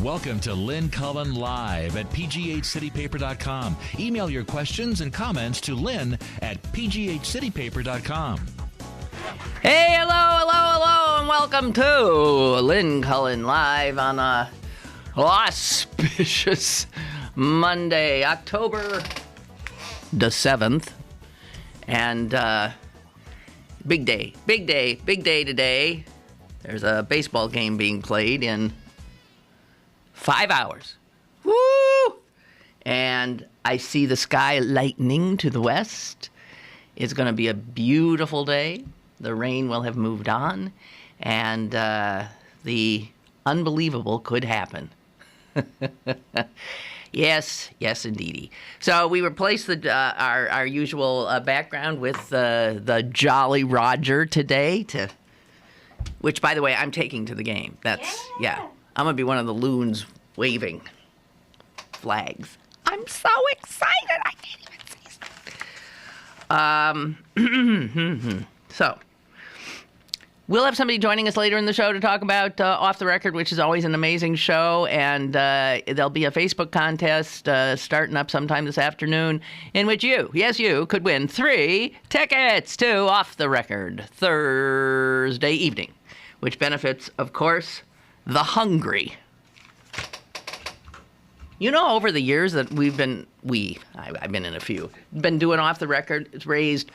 Welcome to Lynn Cullen Live at pghcitypaper.com. Email your questions and comments to Lynn at pghcitypaper.com. Hey, hello, and welcome to Lynn Cullen Live on a auspicious Monday, October the 7th. And big day today. There's a baseball game being played in 5 hours. Woo! And I see the sky lightening to the west. It's going to be a beautiful day. The rain will have moved on, and the unbelievable could happen. Yes, indeedy. So we replaced our usual background with the Jolly Roger today, which, by the way, I'm taking to the game. Yeah. I'm going to be one of the loons waving flags. I'm so excited. I can't even say so. So, we'll have somebody joining us later in the show to talk about Off the Record, which is always an amazing show. And there'll be a Facebook contest starting up sometime this afternoon in which you could win 3 tickets to Off the Record Thursday evening, which benefits, of course, the hungry. You know, over the years that I've been in a few, been doing Off the Record, it's raised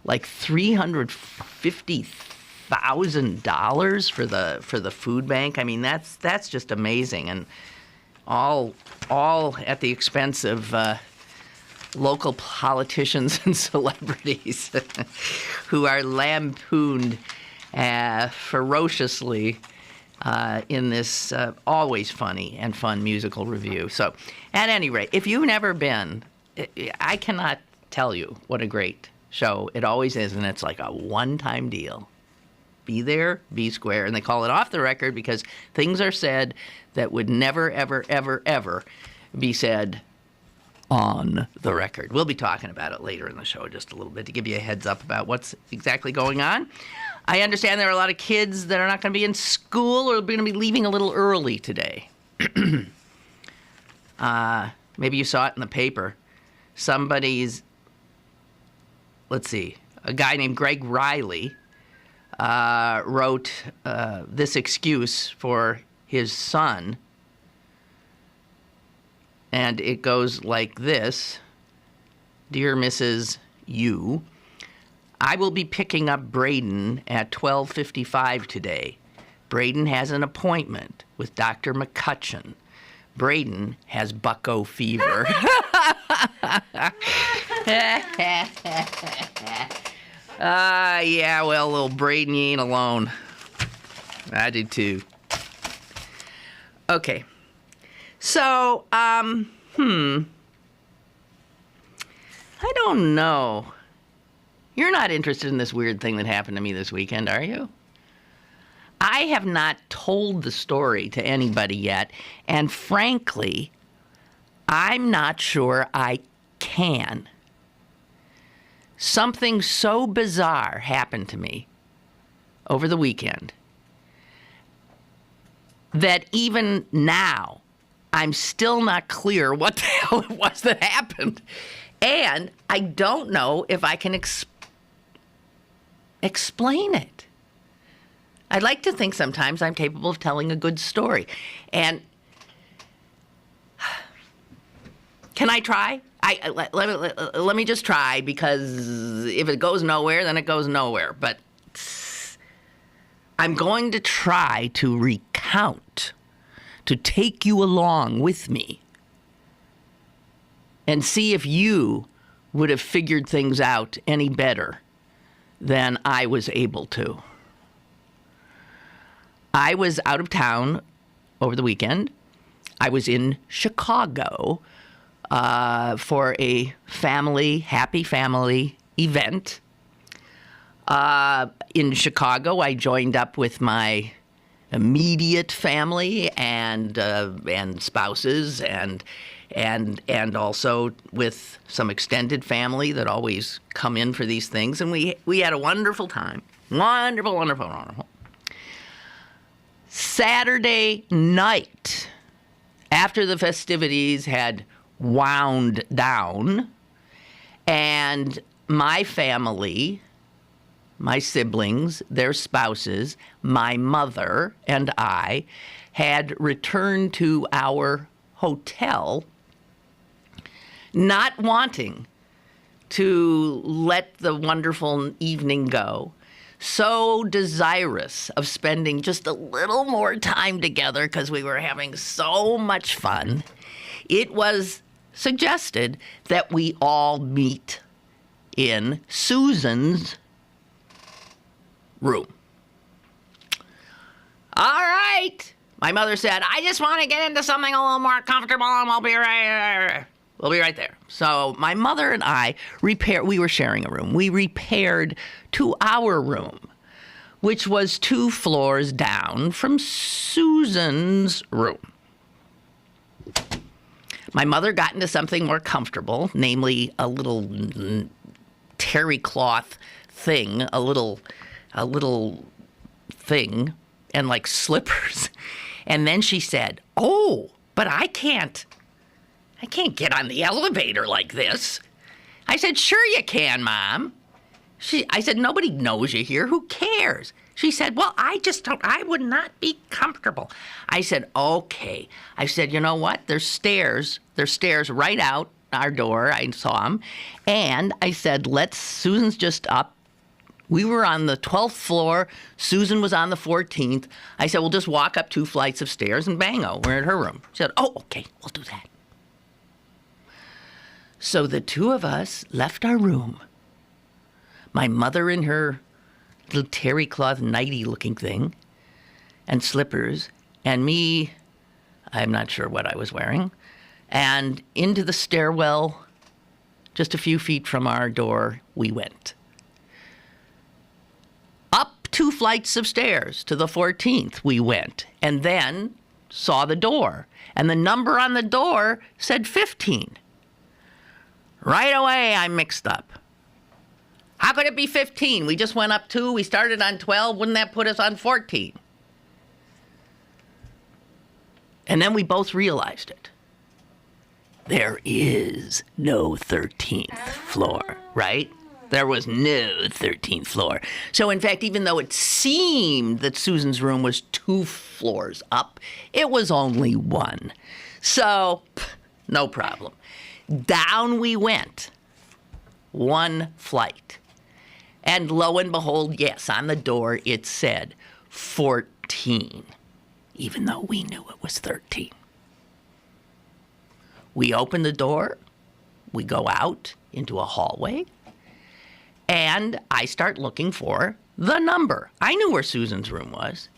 like $350,000 for the food bank. I mean, that's just amazing, and all at the expense of local politicians and celebrities who are lampooned ferociously in this always funny and fun musical review. So, at any rate, if you've never been, I cannot tell you what a great show it always is, and it's like a one-time deal. Be there, be square. And they call it Off the Record because things are said that would never, ever, ever, ever be said on the record. We'll be talking about it later in the show just a little bit to give you a heads up about what's exactly going on. I understand there are a lot of kids that are not going to be in school or are going to be leaving a little early today. Maybe you saw it in the paper. A guy named Greg Riley wrote this excuse for his son. And it goes like this. Dear Mrs. U, I will be picking up Braden at 12:55 today. Braden has an appointment with Dr. McCutcheon. Braden has bucko fever. Yeah, well, little Braden, you ain't alone. I do too. Okay. So, I don't know. You're not interested in this weird thing that happened to me this weekend, are you? I have not told the story to anybody yet, and frankly, I'm not sure I can. Something so bizarre happened to me over the weekend that even now, I'm still not clear what the hell it was that happened. And I don't know if I can explain it. I'd like to think sometimes I'm capable of telling a good story. And can I try? Let me just try, because if it goes nowhere, then it goes nowhere. But I'm going to try to recount, to take you along with me and see if you would have figured things out any better than I was able to. I was out of town over the weekend. I was in Chicago for a happy family event. In Chicago, I joined up with my immediate family and spouses and also with some extended family that always come in for these things. And we had a wonderful time. Wonderful. Saturday night, after the festivities had wound down, and my family, my siblings, their spouses, my mother, and I had returned to our hotel, not wanting to let the wonderful evening go, so desirous of spending just a little more time together because we were having so much fun, it was suggested that we all meet in Susan's room. All right, my mother said, I just want to get into something a little more comfortable and we'll be right there. So my mother and I we were sharing a room. We repaired to our room, which was 2 floors down from Susan's room. My mother got into something more comfortable, namely a little terry cloth thing, a little thing, and like slippers. And then she said, oh, but I can't get on the elevator like this. I said, sure you can, Mom. I said, nobody knows you here. Who cares? She said, well, I would not be comfortable. I said, okay. I said, you know what? There's stairs right out our door. I saw them. And I said, Susan's just up. We were on the 12th floor. Susan was on the 14th. I said, we'll just walk up 2 flights of stairs and bango, we're at her room. She said, oh, okay, we'll do that. So the 2 of us left our room. My mother in her little terry cloth nighty-looking thing and slippers, and me, I'm not sure what I was wearing, and into the stairwell, just a few feet from our door, we went. Up 2 flights of stairs to the 14th we went, and then saw the door, and the number on the door said 15. Right away, I'm mixed up. How could it be 15? We just went up 2. We started on 12. Wouldn't that put us on 14? And then we both realized it. There is no 13th floor, right? There was no 13th floor. So, in fact, even though it seemed that Susan's room was 2 floors up, it was only 1. So, no problem. Down we went, 1 flight. And lo and behold, yes, on the door it said 14, even though we knew it was 13. We open the door, we go out into a hallway, and I start looking for the number. I knew where Susan's room was.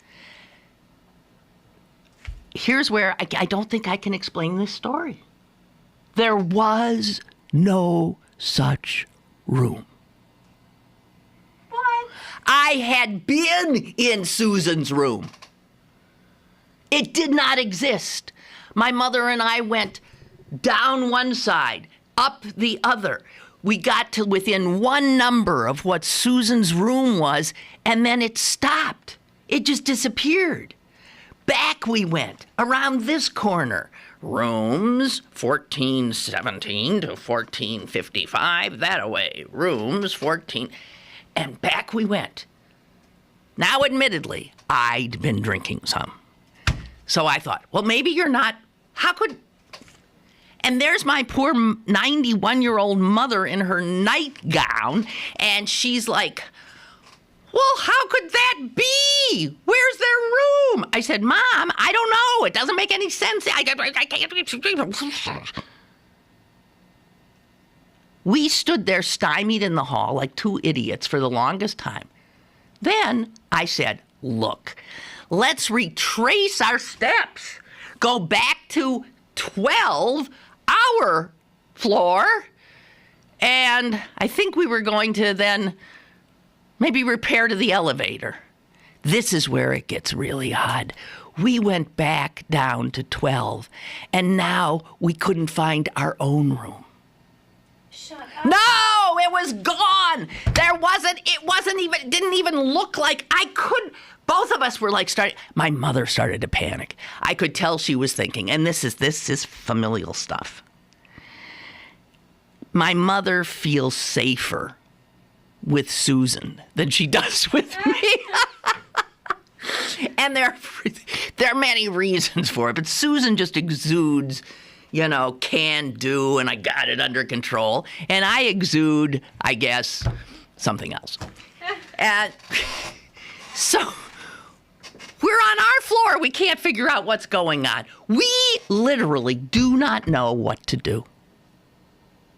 Here's where I don't think I can explain this story. There was no such room. What? I had been in Susan's room. It did not exist. My mother and I went down one side, up the other. We got to within 1 number of what Susan's room was, and then it stopped. It just disappeared. Back we went, around this corner. Rooms 1417 to 1455, that away. Rooms 14, and back we went. Now, admittedly, I'd been drinking some. So I thought, well, maybe you're not, and there's my poor 91-year-old mother in her nightgown, and she's like, well, how could that be? Where's their room? I said, Mom, I don't know. It doesn't make any sense. I can't. We stood there stymied in the hall like 2 idiots for the longest time. Then I said, look, let's retrace our steps. Go back to 12, our floor, and I think we were going to then maybe repair to the elevator. This is where it gets really odd. We went back down to 12, and now we couldn't find our own room. Shut up. No, it was gone. It didn't even look like I could. both of us were like my mother started to panic. I could tell she was thinking, and this is familial stuff. My mother feels safer with Susan than she does with me. And there are many reasons for it, but Susan just exudes, can do, and I got it under control. And I exude, I guess, something else. And so we're on our floor. We can't figure out what's going on. We literally do not know what to do.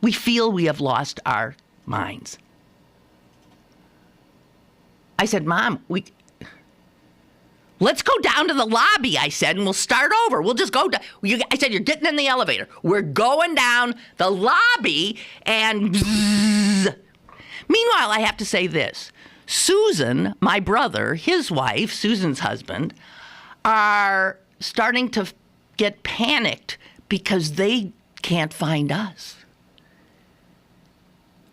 We feel we have lost our minds. I said, Mom, let's go down to the lobby, I said, and we'll start over. We'll just go down. I said, you're getting in the elevator. We're going down the lobby, and bzzz. Meanwhile, I have to say this. Susan, my brother, his wife, Susan's husband, are starting to get panicked because they can't find us.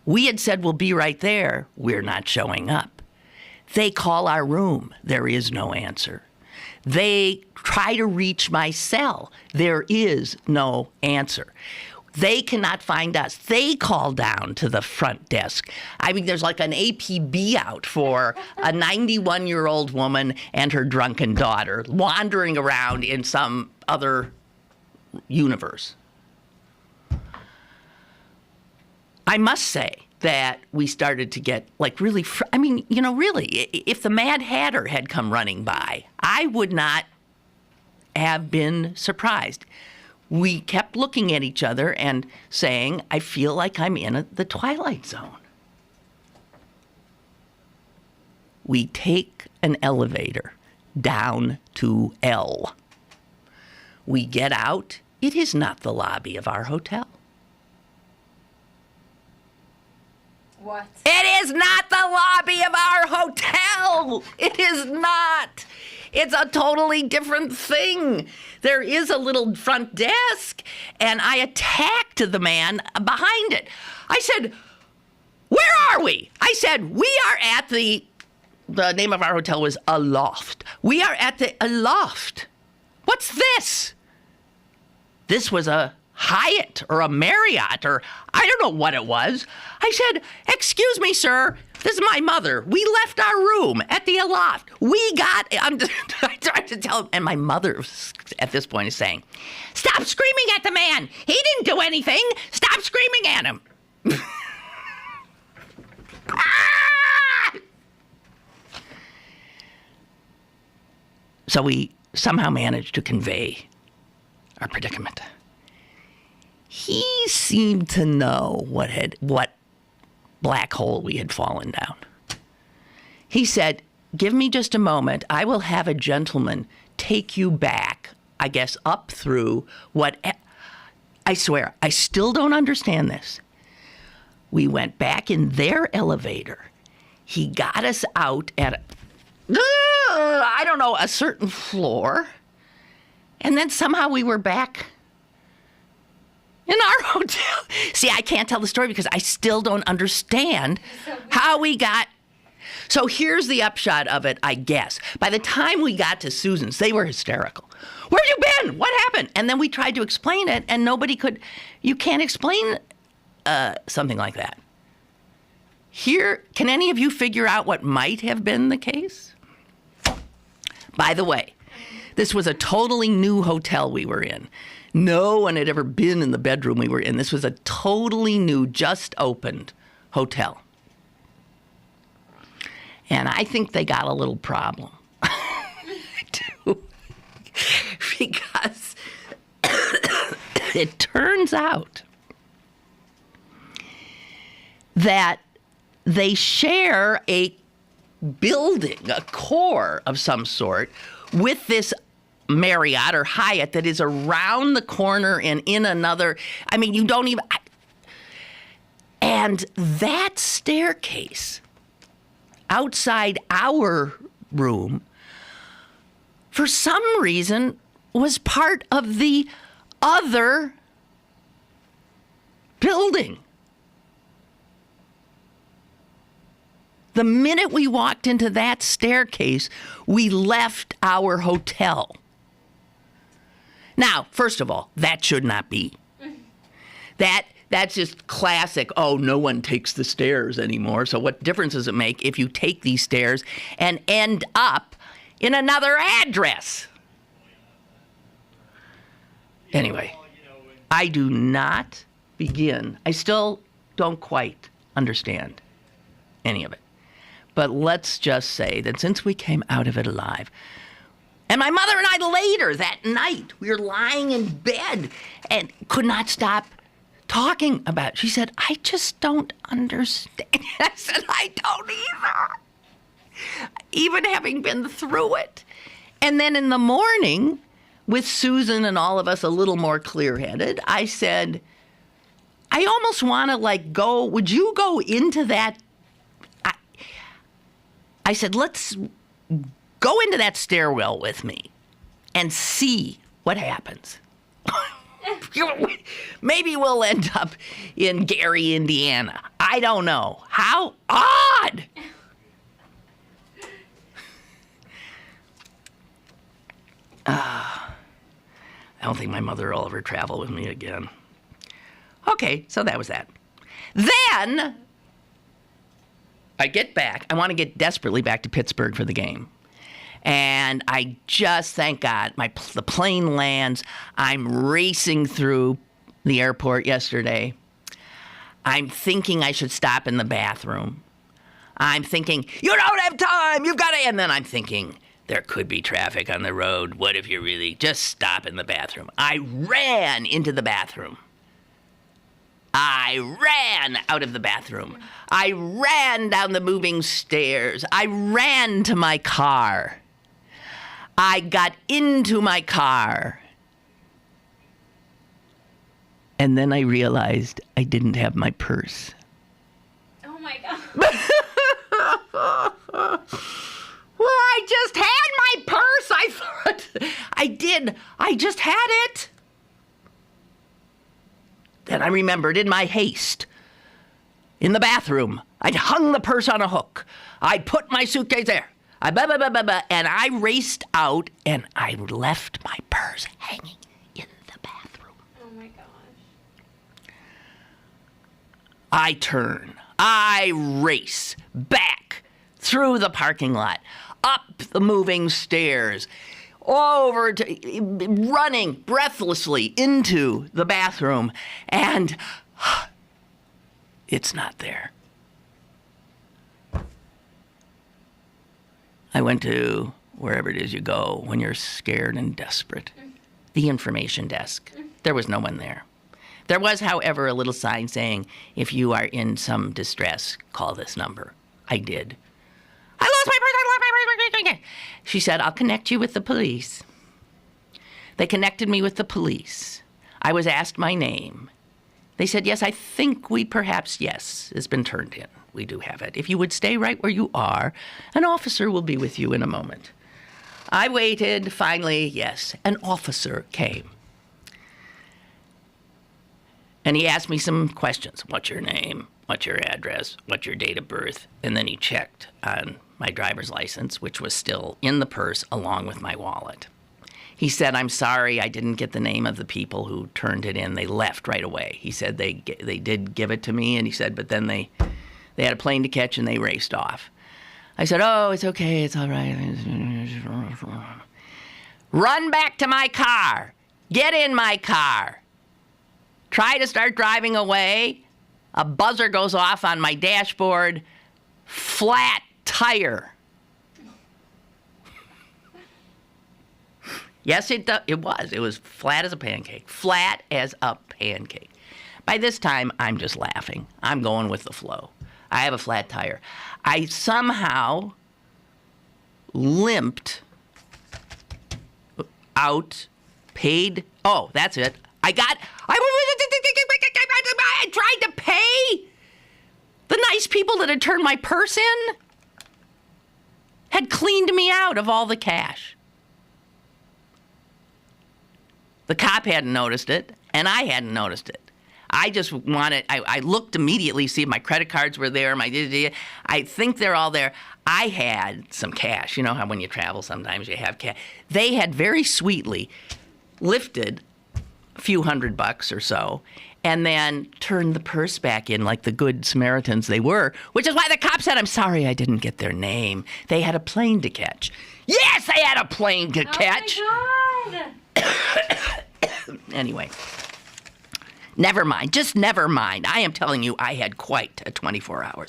We had said we'll be right there. We're not showing up. They call our room. There is no answer. They try to reach my cell. There is no answer. They cannot find us. They call down to the front desk. I mean, there's like an APB out for a 91-year-old woman and her drunken daughter wandering around in some other universe. I must say that we started to get really, really, if the Mad Hatter had come running by, I would not have been surprised. We kept looking at each other and saying, I feel like I'm in the Twilight Zone. We take an elevator down to L. We get out. It is not the lobby of our hotel. What? It is not the lobby of our hotel. It is not. It's a totally different thing. There is a little front desk, and I attacked the man behind it. I said, where are we? I said, we are at the name of our hotel was Aloft. We are at the Aloft. What's this? This was a Hyatt or a Marriott or I don't know what it was. I said, excuse me, sir. This is my mother. We left our room at the Aloft. I tried to tell him, and my mother at this point is saying, stop screaming at the man. He didn't do anything. Stop screaming at him. So we somehow managed to convey our predicament. He seemed to know what black hole we had fallen down. He said, give me just a moment. I will have a gentleman take you back, I guess, up through what... I swear, I still don't understand this. We went back in their elevator. He got us out at, I don't know, a certain floor. And then somehow we were back in our hotel. See, I can't tell the story because I still don't understand how we got. So here's the upshot of it, I guess. By the time we got to Susan's, they were hysterical. Where have you been? What happened? And then we tried to explain it, and nobody could. You can't explain something like that. Here, can any of you figure out what might have been the case? By the way, this was a totally new hotel we were in. No one had ever been in the bedroom we were in. This was a totally new, just opened hotel. And I think they got a little problem. I do. Because it turns out that they share a building, a core of some sort, with this Marriott or Hyatt that is around the corner and in another. I mean, you don't even. And that staircase outside our room, for some reason, was part of the other building. The minute we walked into that staircase, we left our hotel. Now, first of all, that should not be. That's just classic, oh, no one takes the stairs anymore. So what difference does it make if you take these stairs and end up in another address? Anyway, I do not begin. I still don't quite understand any of it. But let's just say that since we came out of it alive, and my mother and I later that night, we were lying in bed and could not stop talking about it. She said, I just don't understand. I said, I don't either. Even having been through it. And then in the morning, with Susan and all of us a little more clear-headed, I said, I almost want to go, would you go into that? I said, let's go into that stairwell with me and see what happens. Maybe we'll end up in Gary, Indiana. I don't know. How odd! I don't think my mother will ever travel with me again. Okay, so that was that. Then I get back. I want to get desperately back to Pittsburgh for the game. And I just, thank God, the plane lands. I'm racing through the airport yesterday. I'm thinking I should stop in the bathroom. I'm thinking, you don't have time, you've got to, and then I'm thinking, there could be traffic on the road. What if you really just stop in the bathroom? I ran into the bathroom. I ran out of the bathroom. I ran down the moving stairs. I ran to my car. I got into my car. And then I realized I didn't have my purse. Oh my God. Well, I just had my purse. I thought I did. I just had it. Then I remembered in my haste, in the bathroom, I'd hung the purse on a hook. I'd put my suitcase there. And I raced out, and I left my purse hanging in the bathroom. Oh my gosh. I turn. I race back through the parking lot, up the moving stairs, over to running breathlessly into the bathroom, and it's not there. I went to wherever it is you go when you're scared and desperate. The information desk. There was no one there. There was, however, a little sign saying, if you are in some distress, call this number. I did. I lost my purse. She said, I'll connect you with the police. They connected me with the police. I was asked my name. They said, yes, I think yes, it's been turned in. We do have it. If you would stay right where you are, an officer will be with you in a moment. I waited. Finally, yes, an officer came. And he asked me some questions. What's your name? What's your address? What's your date of birth? And then he checked on my driver's license, which was still in the purse along with my wallet. He said, I'm sorry, I didn't get the name of the people who turned it in. They left right away. He said they did give it to me, and he said, but then they had a plane to catch and they raced off. I said, oh, it's okay, it's all right. Run back to my car. Get in my car. Try to start driving away. A buzzer goes off on my dashboard. Flat tire. Yes, it was. It was flat as a pancake. Flat as a pancake. By this time, I'm just laughing. I'm going with the flow. I have a flat tire. I somehow limped out, paid. Oh, that's it. I tried to pay. The nice people that had turned my purse in had cleaned me out of all the cash. The cop hadn't noticed it, and I hadn't noticed it. I just wanted, I looked immediately, see if my credit cards were there, I think they're all there. I had some cash. You know how when you travel sometimes you have cash. They had very sweetly lifted a few $100 or so and then turned the purse back in like the good Samaritans they were, which is why the cop said, I'm sorry I didn't get their name. They had a plane to catch. Yes, they had a plane to catch. Oh my God. Anyway, never mind. Just never mind. I am telling you, I had quite a 24 hours.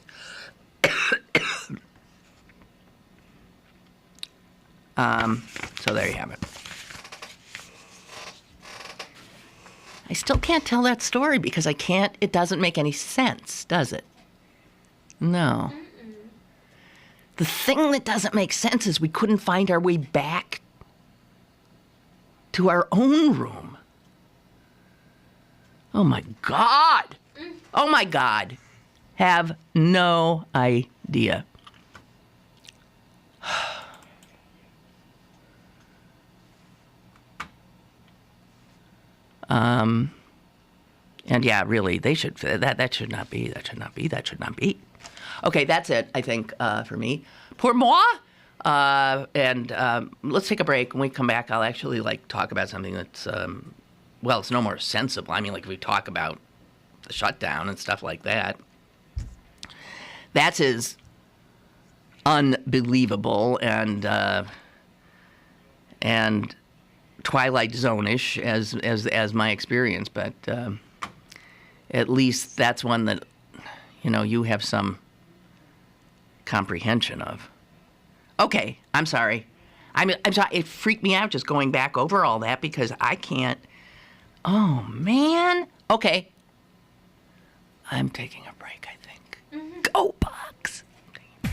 So there you have it. I still can't tell that story because it doesn't make any sense, does it? No. Mm-mm. The thing that doesn't make sense is we couldn't find our way back to our own room. Oh my God. Oh my God. Have no idea. And yeah, really, they should, that should not be. Okay, that's it, I think, for me. Pour moi. And let's take a break. When we come back, I'll actually, talk about something that's, it's no more sensible. I mean, if we talk about the shutdown and stuff like that. That's as unbelievable and Twilight Zone-ish as my experience, but at least that's one that you have some comprehension of. Okay, I'm sorry. I'm sorry. It freaked me out just going back over all that because I can't. Oh man. Okay. I'm taking a break, I think. Mm-hmm. Go BUCS!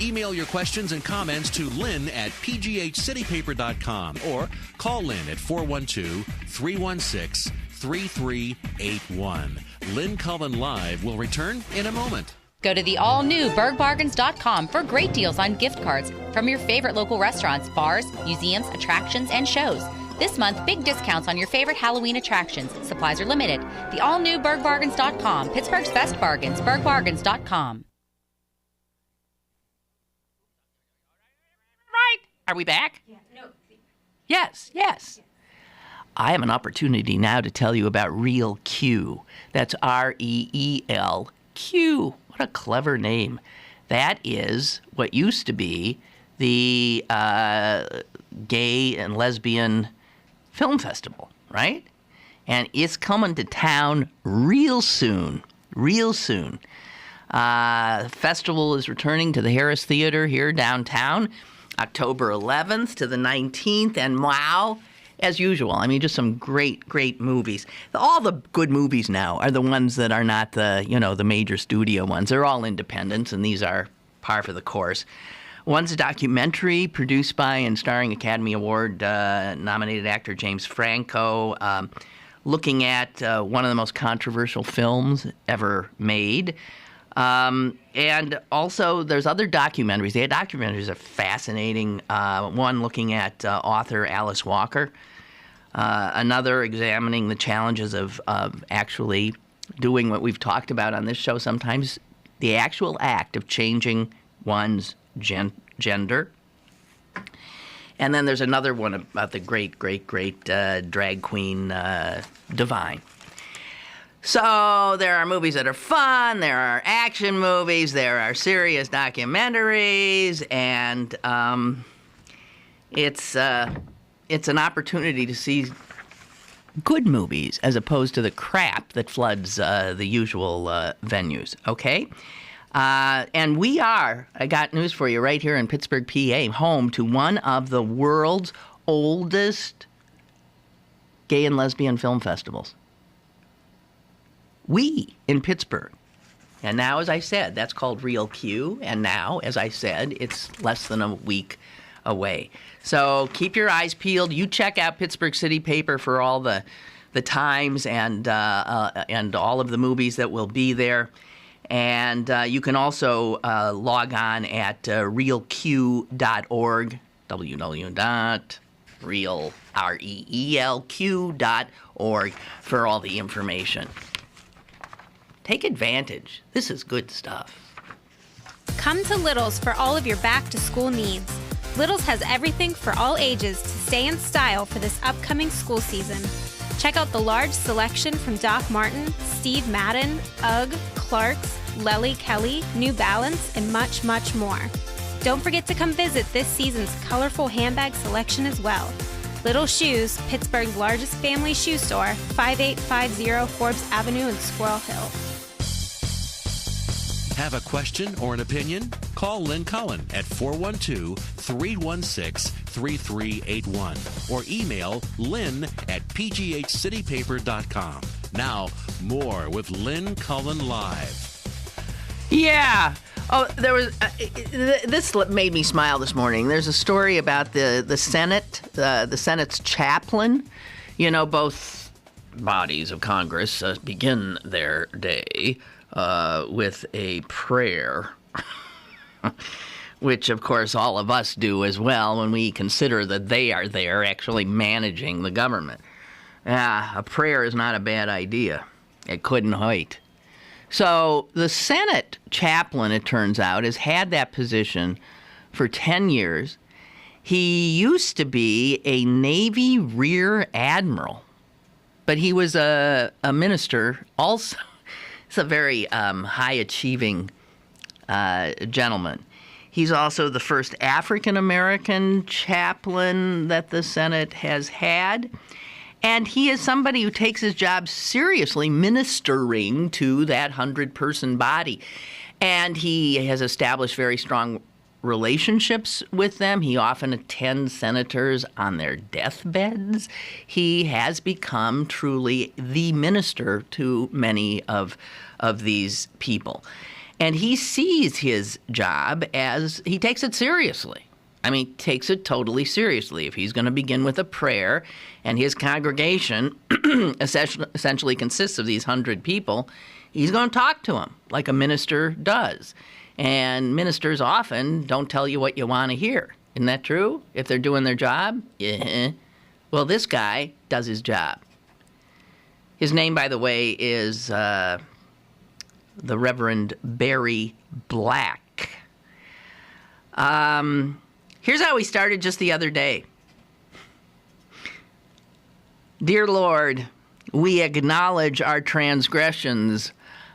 Email your questions and comments to Lynn at pghcitypaper.com or call Lynn at 412-316-3381. Lynn Cullen Live will return in a moment. Go to the all-new BurgBargains.com for great deals on gift cards from your favorite local restaurants, bars, museums, attractions, and shows. This month, big discounts on your favorite Halloween attractions. Supplies are limited. The all-new BurgBargains.com, Pittsburgh's best bargains, BurgBargains.com. Are we back? Yeah. No. Yes. I have an opportunity now to tell you about Real Q. That's REELQ. What a clever name. That is what used to be the Gay and Lesbian Film Festival, right? And it's coming to town real soon. The festival is returning to the Harris Theater here downtown, October 11th to the 19th, and wow, as usual, I mean, just some great movies. All the good movies now are the ones that are not the major studio ones. They're all independents, and these are par for the course. One's a documentary produced by and starring Academy Award nominated actor James Franco, looking at one of the most controversial films ever made. And also, there's other documentaries. The documentaries are fascinating. One looking at author Alice Walker. Another examining the challenges of actually doing what we've talked about on this show sometimes, the actual act of changing one's gender. And then there's another one about the great drag queen Divine. So there are movies that are fun, there are action movies, there are serious documentaries, and it's an opportunity to see good movies as opposed to the crap that floods the usual venues, okay? And we are, I got news for you right here in Pittsburgh, PA, home to one of the world's oldest gay and lesbian film festivals. We in Pittsburgh. And now, as I said, that's called Real Q. And now, as I said, it's less than a week away. So keep your eyes peeled. You check out Pittsburgh City Paper for all the times and all of the movies that will be there. And you can also log on at realq.org, www.realq.org for all the information. Take advantage. This is good stuff. Come to Little's for all of your back-to-school needs. Little's has everything for all ages to stay in style for this upcoming school season. Check out the large selection from Doc Marten, Steve Madden, UGG, Clarks, Lely Kelly, New Balance, and much, much more. Don't forget to come visit this season's colorful handbag selection as well. Little Shoes, Pittsburgh's largest family shoe store, 5850 Forbes Avenue in Squirrel Hill. Have a question or an opinion? Call Lynn Cullen at 412-316-3381 or email lynn@pghcitypaper.com. Now, more with Lynn Cullen Live. Yeah. Oh, there was. This made me smile this morning. There's a story about the Senate, the Senate's chaplain. You know, both bodies of Congress begin their day with a prayer, which, of course, all of us do as well when we consider that they are there actually managing the government. A prayer is not a bad idea. It couldn't hurt. So the Senate chaplain, it turns out, has had that position for 10 years. He used to be a Navy Rear Admiral, but he was a minister also. He's a very high-achieving gentleman. He's also the first African-American chaplain that the Senate has had. And he is somebody who takes his job seriously, ministering to that 100-person body. And he has established very strong relationships with them. He often attends senators on their deathbeds. He has become truly the minister to many of these people. And he sees his job as, he takes it seriously. I mean, takes it totally seriously. If he's going to begin with a prayer and his congregation essentially consists of these 100 people, he's going to talk to them like a minister does. And ministers often don't tell you what you want to hear. Isn't that true? If they're doing their job? Yeah. Well, this guy does his job. His name, by the way, is the Reverend Barry Black. Here's how he started just the other day. Dear Lord, we acknowledge our transgressions,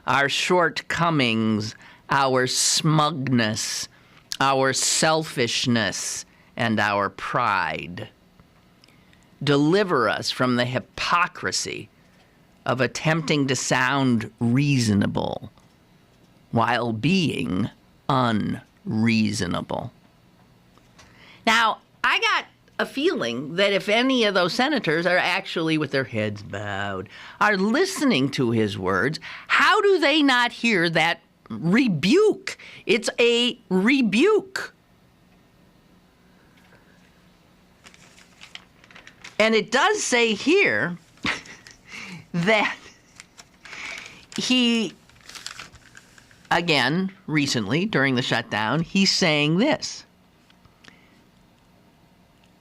our shortcomings, our smugness, our selfishness, and our pride. Deliver us from the hypocrisy of attempting to sound reasonable while being unreasonable. Now, I got a feeling that if any of those senators are actually with their heads bowed, are listening to his words, how do they not hear that rebuke? It's a rebuke. And it does say here that he, again, recently, during the shutdown, he's saying this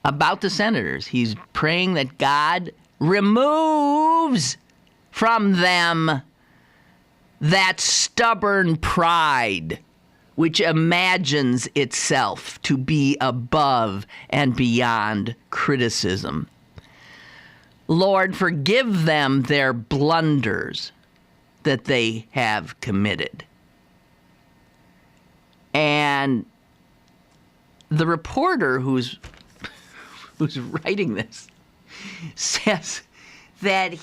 about the senators. He's praying that God removes from them that stubborn pride which imagines itself to be above and beyond criticism. Lord, forgive them their blunders that they have committed. And the reporter who's writing this says that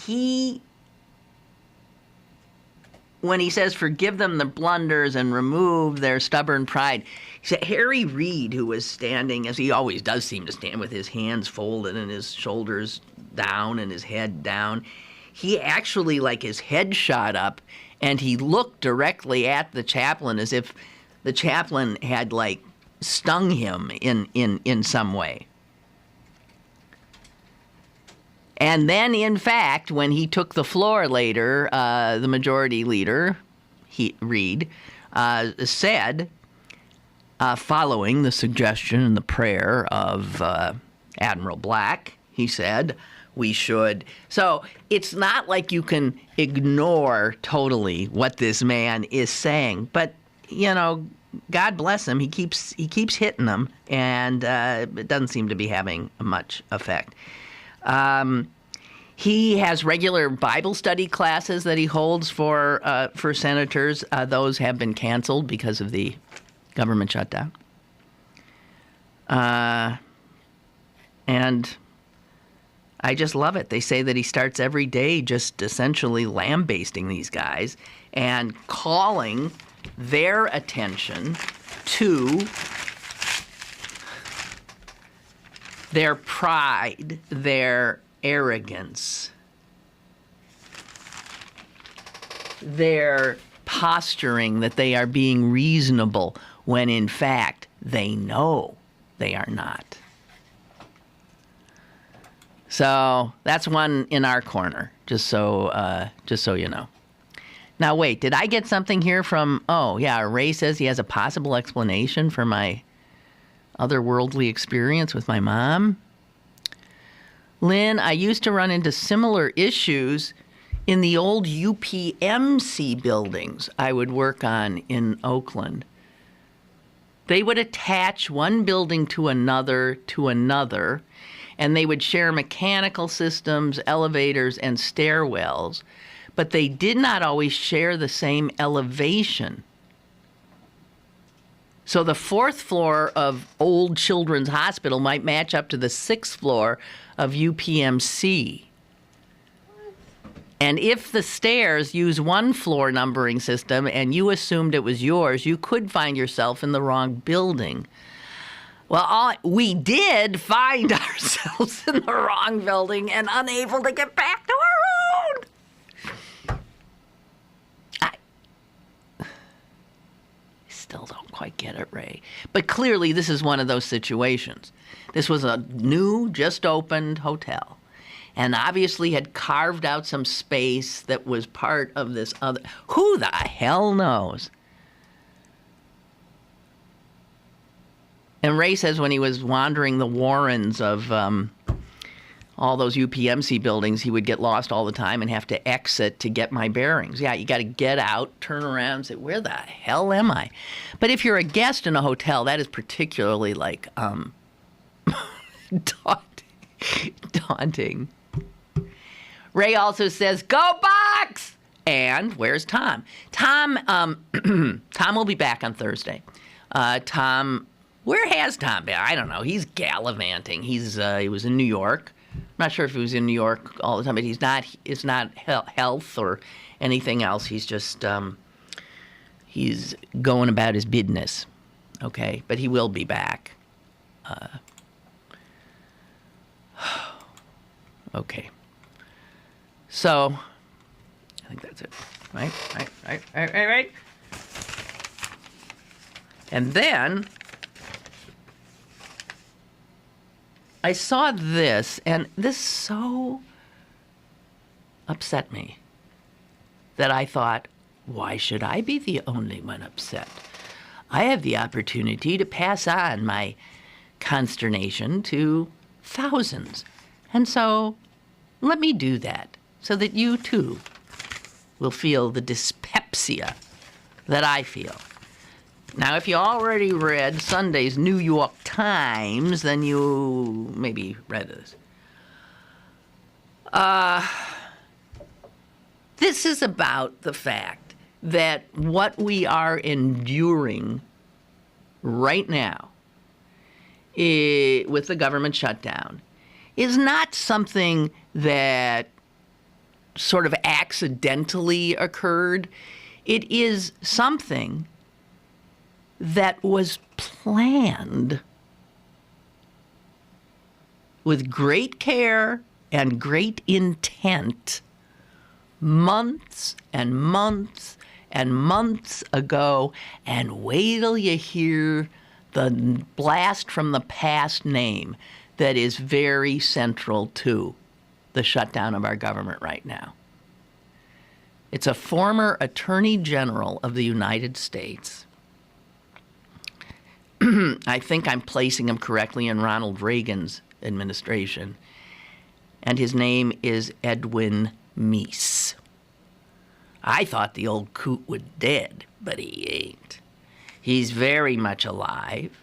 when he says forgive them the blunders and remove their stubborn pride, he said Harry Reid, who was standing, as he always does seem to stand, with his hands folded and his shoulders down and his head down, he actually, like, his head shot up and he looked directly at the chaplain as if the chaplain had, like, stung him in some way. And then, in fact, when he took the floor later, the majority leader, Reid, said, following the suggestion and the prayer of Admiral Black, he said, we should. So it's not like you can ignore totally what this man is saying. But, God bless him. He keeps hitting them, and it doesn't seem to be having much effect. He has regular Bible study classes that he holds for senators. Those have been canceled because of the government shutdown. And I just love it. They say that he starts every day just essentially lambasting these guys and calling their attention to their pride, their arrogance, their posturing that they are being reasonable when in fact they know they are not. So that's one in our corner, just so you know. Now wait, did I get something here from? Oh yeah, Ray says he has a possible explanation for my otherworldly experience with my mom. Lynn, I used to run into similar issues in the old UPMC buildings I would work on in Oakland. They would attach one building to another, and they would share mechanical systems, elevators, and stairwells, but they did not always share the same elevation. So the 4th floor of Old Children's Hospital might match up to the 6th floor of UPMC. And if the stairs use one floor numbering system and you assumed it was yours, you could find yourself in the wrong building. Well, we did find ourselves in the wrong building and unable to get back to our own. I still don't quite get it, Ray. But clearly this is one of those situations. This was a new, just opened hotel, and obviously had carved out some space that was part of this other. Who the hell knows? And Ray says when he was wandering the warrens of all those UPMC buildings, he would get lost all the time and have to exit to get my bearings. Yeah, you got to get out, turn around, and say, where the hell am I? But if you're a guest in a hotel, that is particularly daunting. Ray also says, go BUCS! And where's Tom? Tom will be back on Thursday. Where has Tom been? I don't know. He's gallivanting. He was in New York. I'm not sure if he was in New York all the time, but it's not health or anything else. He's just, he's going about his business. Okay? But he will be back. Okay. So, I think that's it. Right. And then I saw this, and this so upset me that I thought, why should I be the only one upset? I have the opportunity to pass on my consternation to thousands. And so let me do that so that you too will feel the dyspepsia that I feel. Now, if you already read Sunday's New York Times, then you maybe read this. This is about the fact that what we are enduring right now with the government shutdown is not something that sort of accidentally occurred. It is something that was planned with great care and great intent months and months and months ago, and wait till you hear the blast from the past name that is very central to the shutdown of our government right now. It's a former Attorney General of the United States. I think I'm placing him correctly in Ronald Reagan's administration. and his name is Ed Meese. I thought the old coot was dead, but he ain't. He's very much alive,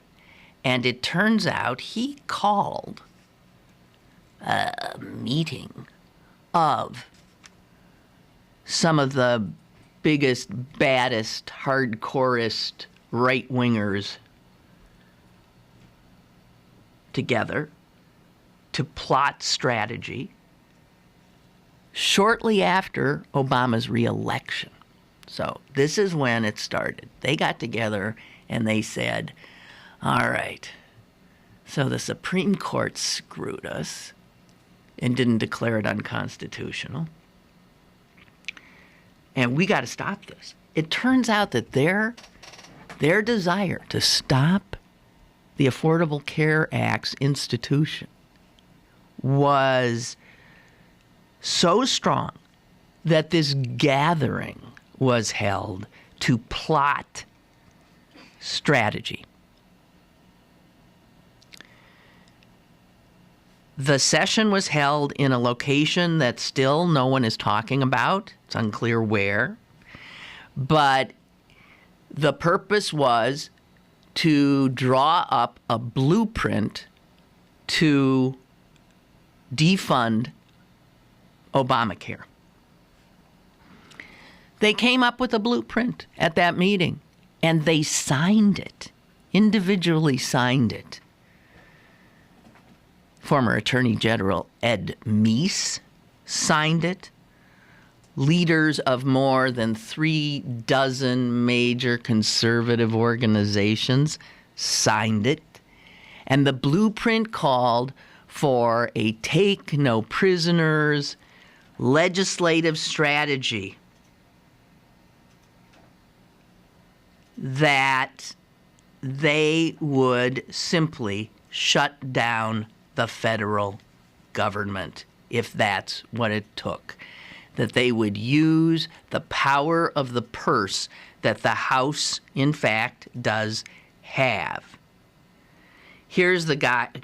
and it turns out he called a meeting of some of the biggest, baddest, hardcorest right-wingers together to plot strategy shortly after Obama's re-election. So this is when it started. They got together and they said, all right, so the Supreme Court screwed us and didn't declare it unconstitutional. And we got to stop this. It turns out that their desire to stop the Affordable Care Act's institution was so strong that this gathering was held to plot strategy. The session was held in a location that still no one is talking about. It's unclear where. But the purpose was to draw up a blueprint to defund Obamacare. They came up with a blueprint at that meeting, and they signed it, individually signed it. Former Attorney General Ed Meese signed it. Leaders of more than 36 major conservative organizations signed it. And the blueprint called for a take no prisoners legislative strategy that they would simply shut down the federal government if that's what it took. That they would use the power of the purse that the House, in fact, does have. Here's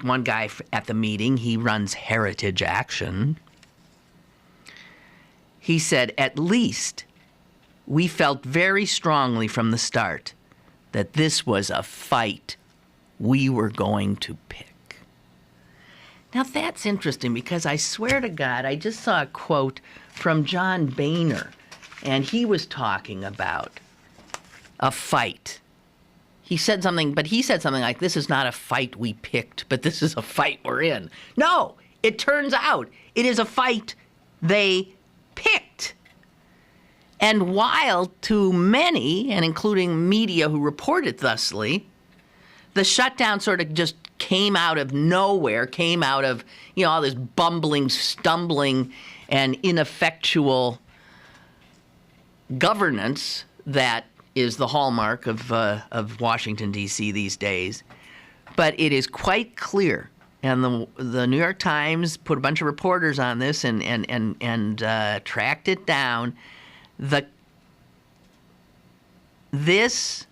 one guy at the meeting. He runs Heritage Action. He said, at least we felt very strongly from the start that this was a fight we were going to pick. Now that's interesting because I swear to God, I just saw a quote from John Boehner, and he was talking about a fight. He said something like, this is not a fight we picked, but this is a fight we're in. No, it turns out it is a fight they picked. And while to many, and including media who report it thusly, the shutdown sort of just came out of nowhere, came out of, all this bumbling, stumbling, and ineffectual governance that is the hallmark of Washington, D.C. these days. But it is quite clear, and the New York Times put a bunch of reporters on this and tracked it down. This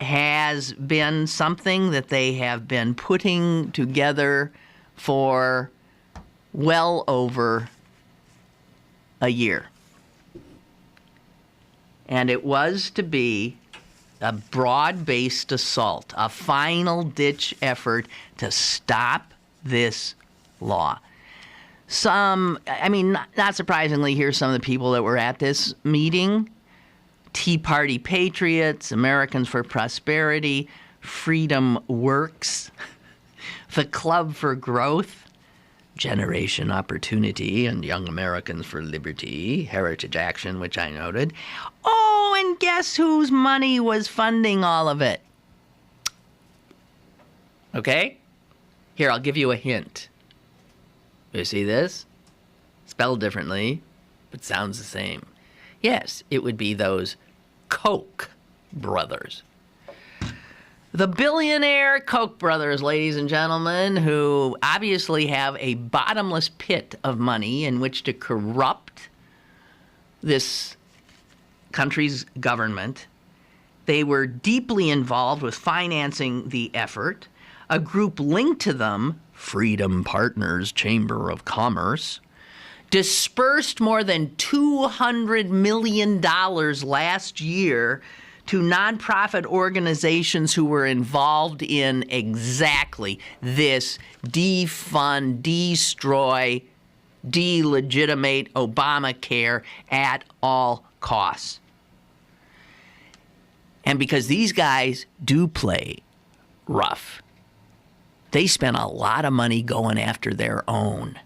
has been something that they have been putting together for well over a year. And it was to be a broad-based assault, a final-ditch effort to stop this law. Not surprisingly, here's some of the people that were at this meeting. Tea Party Patriots, Americans for Prosperity, Freedom Works, the Club for Growth, Generation Opportunity, and Young Americans for Liberty, Heritage Action, which I noted. Oh, and guess whose money was funding all of it? Okay? Here, I'll give you a hint. You see this? Spelled differently, but sounds the same. Yes, it would be those Koch brothers. The billionaire Koch brothers, ladies and gentlemen, who obviously have a bottomless pit of money in which to corrupt this country's government. They were deeply involved with financing the effort. a group linked to them, Freedom Partners Chamber of Commerce, dispersed more than $200 million last year to nonprofit organizations who were involved in exactly this defund, destroy, delegitimate Obamacare at all costs. And because these guys do play rough, they spent a lot of money going after their own,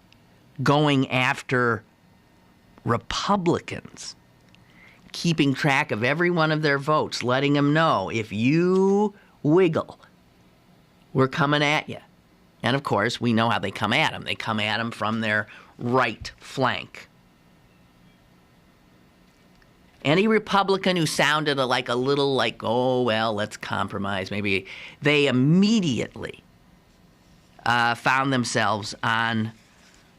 going after Republicans, keeping track of every one of their votes, letting them know, if you wiggle, we're coming at you. And, of course, we know how they come at them. They come at them from their right flank. Any Republican who sounded like a little like, oh, well, let's compromise, maybe, they immediately found themselves on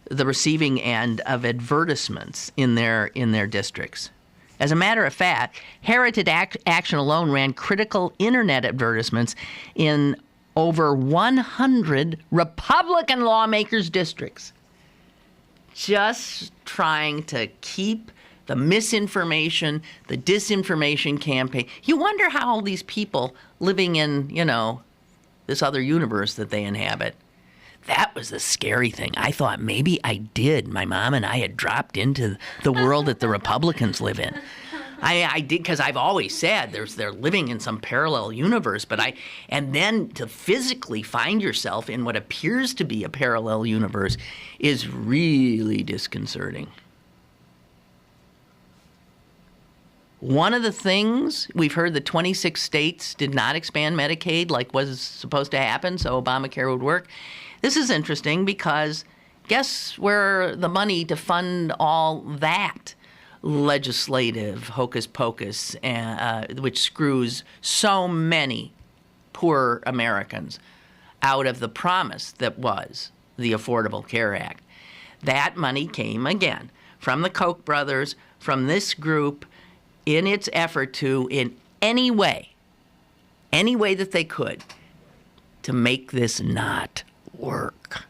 the receiving end of advertisements in their districts. As a matter of fact, Heritage Action alone ran critical internet advertisements in over 100 Republican lawmakers' districts, just trying to keep the misinformation, the disinformation campaign. You wonder how all these people living in, this other universe that they inhabit. That was the scary thing. I thought maybe I did. My mom and I had dropped into the world that the Republicans live in. I did, because I've always said they're living in some parallel universe, and then to physically find yourself in what appears to be a parallel universe is really disconcerting. One of the things we've heard, that 26 states did not expand Medicaid like was supposed to happen so Obamacare would work. This is interesting because guess where the money to fund all that legislative hocus pocus, which screws so many poor Americans out of the promise that was the Affordable Care Act. That money came, again, from the Koch brothers, from this group, in its effort to, in any way that they could, to make this not work.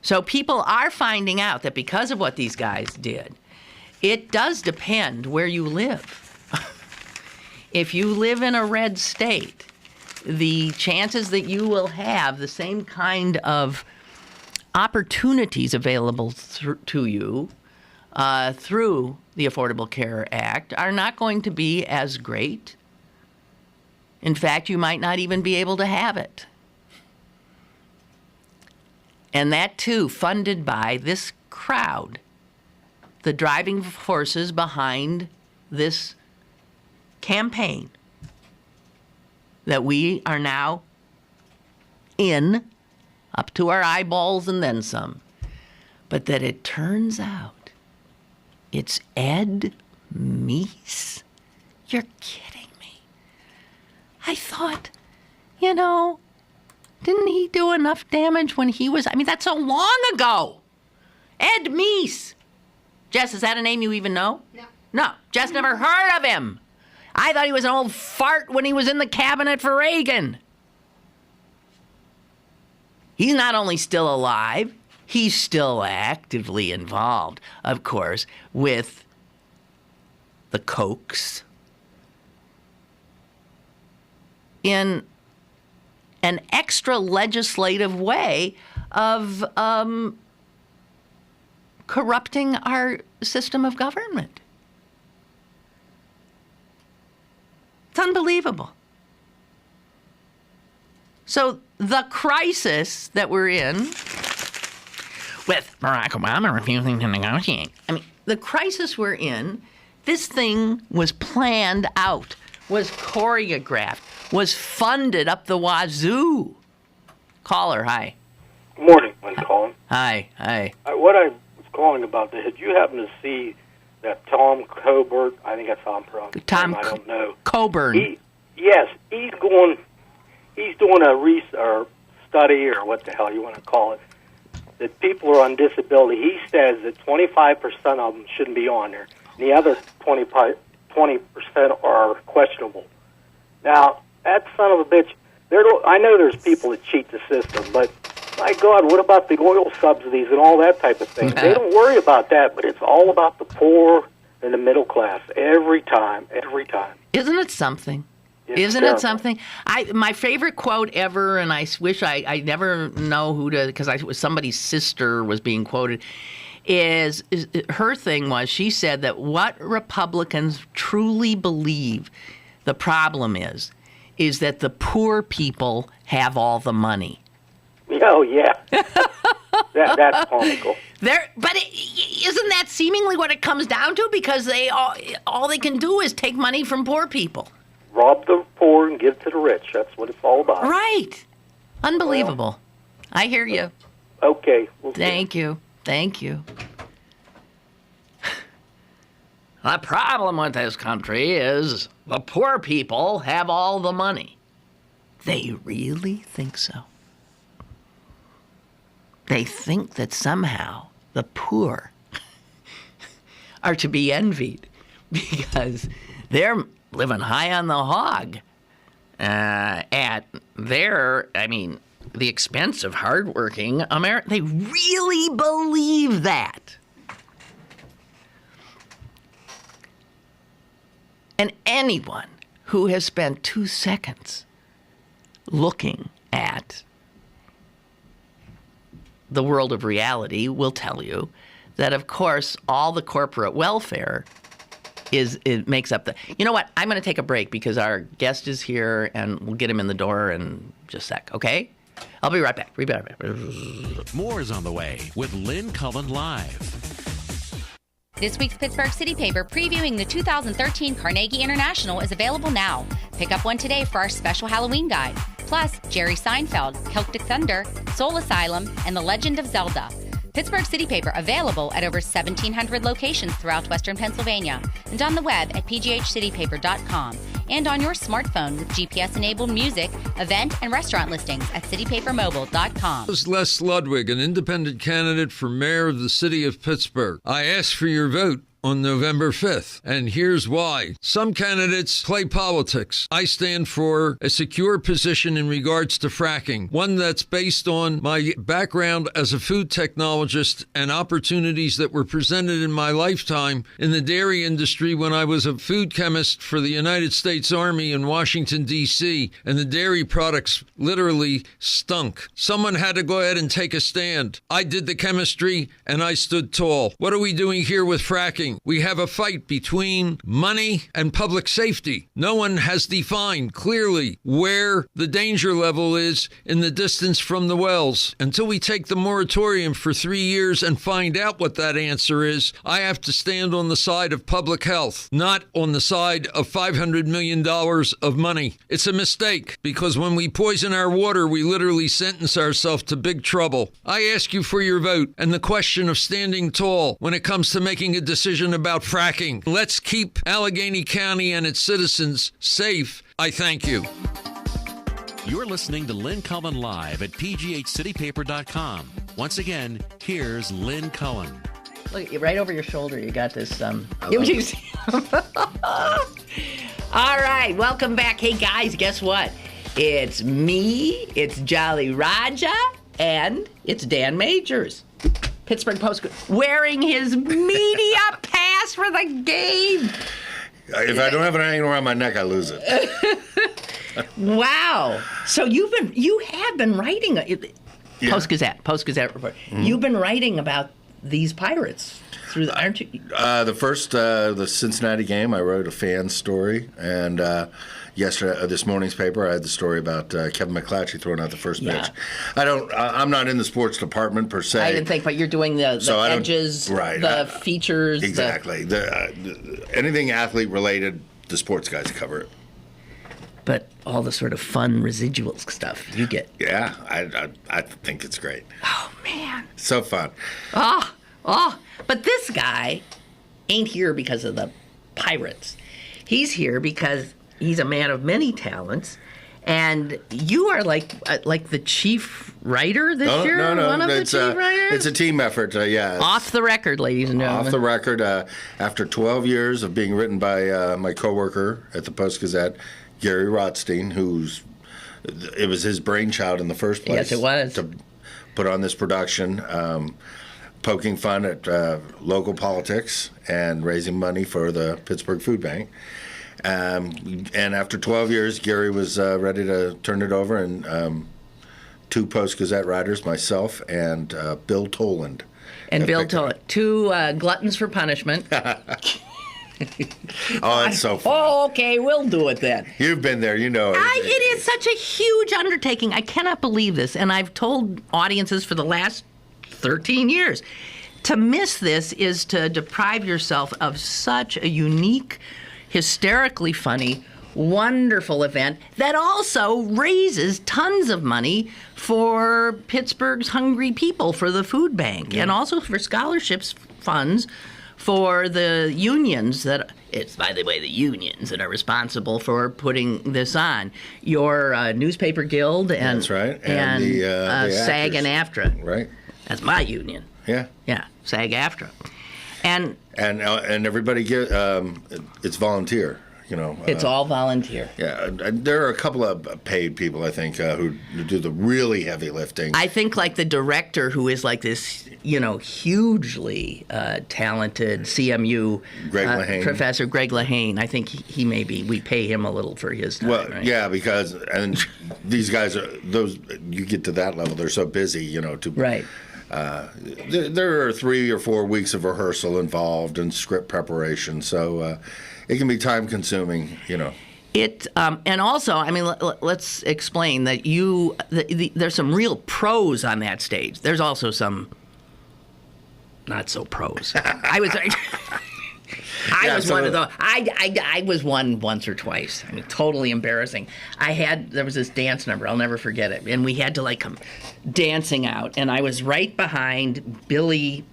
So people are finding out that because of what these guys did, it does depend where you live. If you live in a red state, the chances that you will have the same kind of opportunities available to you through the Affordable Care Act are not going to be as great. In fact, you might not even be able to have it. And that, too, funded by this crowd, the driving forces behind this campaign that we are now in, up to our eyeballs and then some. But that it turns out it's Ed Meese. You're kidding me. I thought, didn't he do enough damage when he was... that's so long ago. Ed Meese. Jess, is that a name you even know? No. Jess never heard of him. I thought he was an old fart when he was in the cabinet for Reagan. He's not only still alive, he's still actively involved, of course, with the Kochs in an extra legislative way of corrupting our system of government. It's unbelievable. So the crisis that we're in, with Barack Obama refusing to negotiate, the crisis we're in, this thing was planned out, was choreographed, was funded up the wazoo. Caller, hi. Good morning, Lynn Cullen. Hi. What I was calling about, did you happen to see that Tom Coburn, I think that's how I'm pronouncing his name, I don't know. Coburn. Yes, he's doing a study, or what the hell you want to call it, that people are on disability. He says that 25% of them shouldn't be on there. And the other 20% are questionable. Now, that son of a bitch. I know there's people that cheat the system, but my God, what about the oil subsidies and all that type of thing? They don't worry about that, but it's all about the poor and the middle class every time. Isn't it something? It's Isn't terrible. it something? My favorite quote ever, and I wish I never know who to, because somebody's sister was being quoted, is her thing was, she said that what Republicans truly believe the problem is that the poor people have all the money. Oh, yeah. That's comical. But isn't that seemingly what it comes down to? Because all they can do is take money from poor people. Rob the poor and give to the rich. That's what it's all about. Right. Unbelievable. I hear you. Okay. We'll see. Thank you. The problem with this country is the poor people have all the money. They really think so. They think that somehow the poor are to be envied because they're living high on the hog at the expense of hardworking America. They really believe that. And anyone who has spent 2 seconds looking at the world of reality will tell you that, of course, all the corporate welfare it makes up the... You know what? I'm going to take a break because our guest is here, and we'll get him in the door in just a sec, okay? I'll be right back. More is on the way with Lynn Cullen Live. This week's Pittsburgh City Paper previewing the 2013 Carnegie International is available now. Pick up one today for our special Halloween guide. Plus, Jerry Seinfeld, Celtic Thunder, Soul Asylum, and The Legend of Zelda. Pittsburgh City Paper available at over 1,700 locations throughout Western Pennsylvania and on the web at pghcitypaper.com and on your smartphone with GPS-enabled music, event, and restaurant listings at citypapermobile.com. This is Les Ludwig, an independent candidate for mayor of the city of Pittsburgh. I ask for your vote on November 5th, and here's why. Some candidates play politics. I stand for a secure position in regards to fracking, one that's based on my background as a food technologist and opportunities that were presented in my lifetime in the dairy industry when I was a food chemist for the United States Army in Washington, D.C., and the dairy products literally stunk. Someone had to go ahead and take a stand. I did the chemistry, and I stood tall. What are we doing here with fracking? We have a fight between money and public safety. No one has defined clearly where the danger level is in the distance from the wells. Until we take the moratorium for 3 years and find out what that answer is, I have to stand on the side of public health, not on the side of $500 million of money. It's a mistake because when we poison our water, we literally sentence ourselves to big trouble. I ask you for your vote and the question of standing tall when it comes to making a decision about fracking. Let's keep Allegheny County and its citizens safe. I thank you. You're listening to Lynn Cullen Live at pghcitypaper.com. Once again, here's Lynn Cullen. Look, right over your shoulder, you got this. All right, welcome back. Hey, guys, guess what? It's me, it's Jolly Raja, and it's Dan Majors. Pittsburgh Post, wearing his media pass for the game. If I don't have it hanging around my neck, I lose it. Wow. So you have been writing Post-Gazette report. Mm-hmm. You've been writing about these pirates through aren't you? The Cincinnati game, I wrote a fan story, and yesterday, this morning's paper, I had the story about Kevin McClatchy throwing out the first pitch. I'm not in the sports department per se. I didn't think, but you're doing the edges, right, the features. Exactly. Anything athlete related, the sports guys cover it. But all the sort of fun residual stuff you get. Yeah, I think it's great. Oh, man. So fun. But this guy ain't here because of the pirates. He's here because he's a man of many talents. And you are like the chief writer this year? No. One of the chief writers? It's a team effort, yeah. Off the record, ladies and gentlemen. Off the record. After 12 years of being written by my coworker at the Post-Gazette, Gary Rothstein, it was his brainchild in the first place. Yes, it was. To put on this production, poking fun at local politics and raising money for the Pittsburgh Food Bank. And after 12 years, Gary was ready to turn it over, and 2 Post-Gazette writers, myself and Bill Toland. And Bill Toland, 2 gluttons for punishment. Oh, it's so fun. Oh, okay, we'll do it then. You've been there, you know. It is such a huge undertaking. I cannot believe this, and I've told audiences for the last 13 years. To miss this is to deprive yourself of such a unique, hysterically funny, wonderful event that also raises tons of money for Pittsburgh's hungry people, for the food bank, and also for scholarships funds for the unions that, it's, by the way, the unions that are responsible for putting this on. Your newspaper guild and that's right, and the SAG and AFTRA. Right. That's my union. Yeah. Yeah, SAG-AFTRA. And everybody it's volunteer. You know, it's all volunteer. Yeah, there are a couple of paid people, I think, who do the really heavy lifting. I think like the director, who is like this, hugely talented CMU professor, Greg Lehane. I think he we pay him a little for his time. Well, right? yeah, because these guys you get to that level, they're so busy, Right. There are 3 or 4 weeks of rehearsal involved and script preparation, so it can be time consuming, It and also, I mean, let's explain that there's some real pros on that stage. There's also some not so pros. I was one of those. I was one once or twice. I mean, totally embarrassing. There was this dance number. I'll never forget it. And we had to come dancing out. And I was right behind Billy.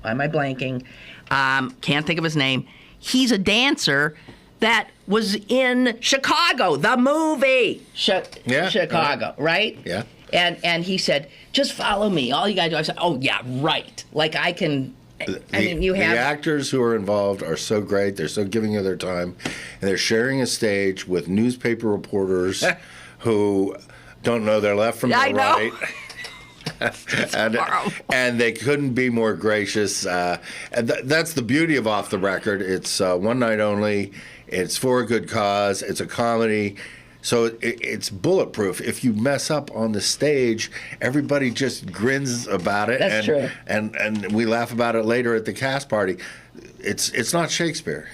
Why am I blanking? Can't think of his name. He's a dancer that was in Chicago, the movie. Chicago, right? Yeah. And he said, just follow me. All you got to do. I said, oh, yeah, right. Like I can... The actors who are involved are so great. They're so giving of their time, and they're sharing a stage with newspaper reporters who don't know their left from their right. and they couldn't be more gracious. And that's the beauty of Off the Record. It's one night only. It's for a good cause. It's a comedy. So it's bulletproof. If you mess up on the stage, everybody just grins about it. That's true. And we laugh about it later at the cast party. It's not Shakespeare,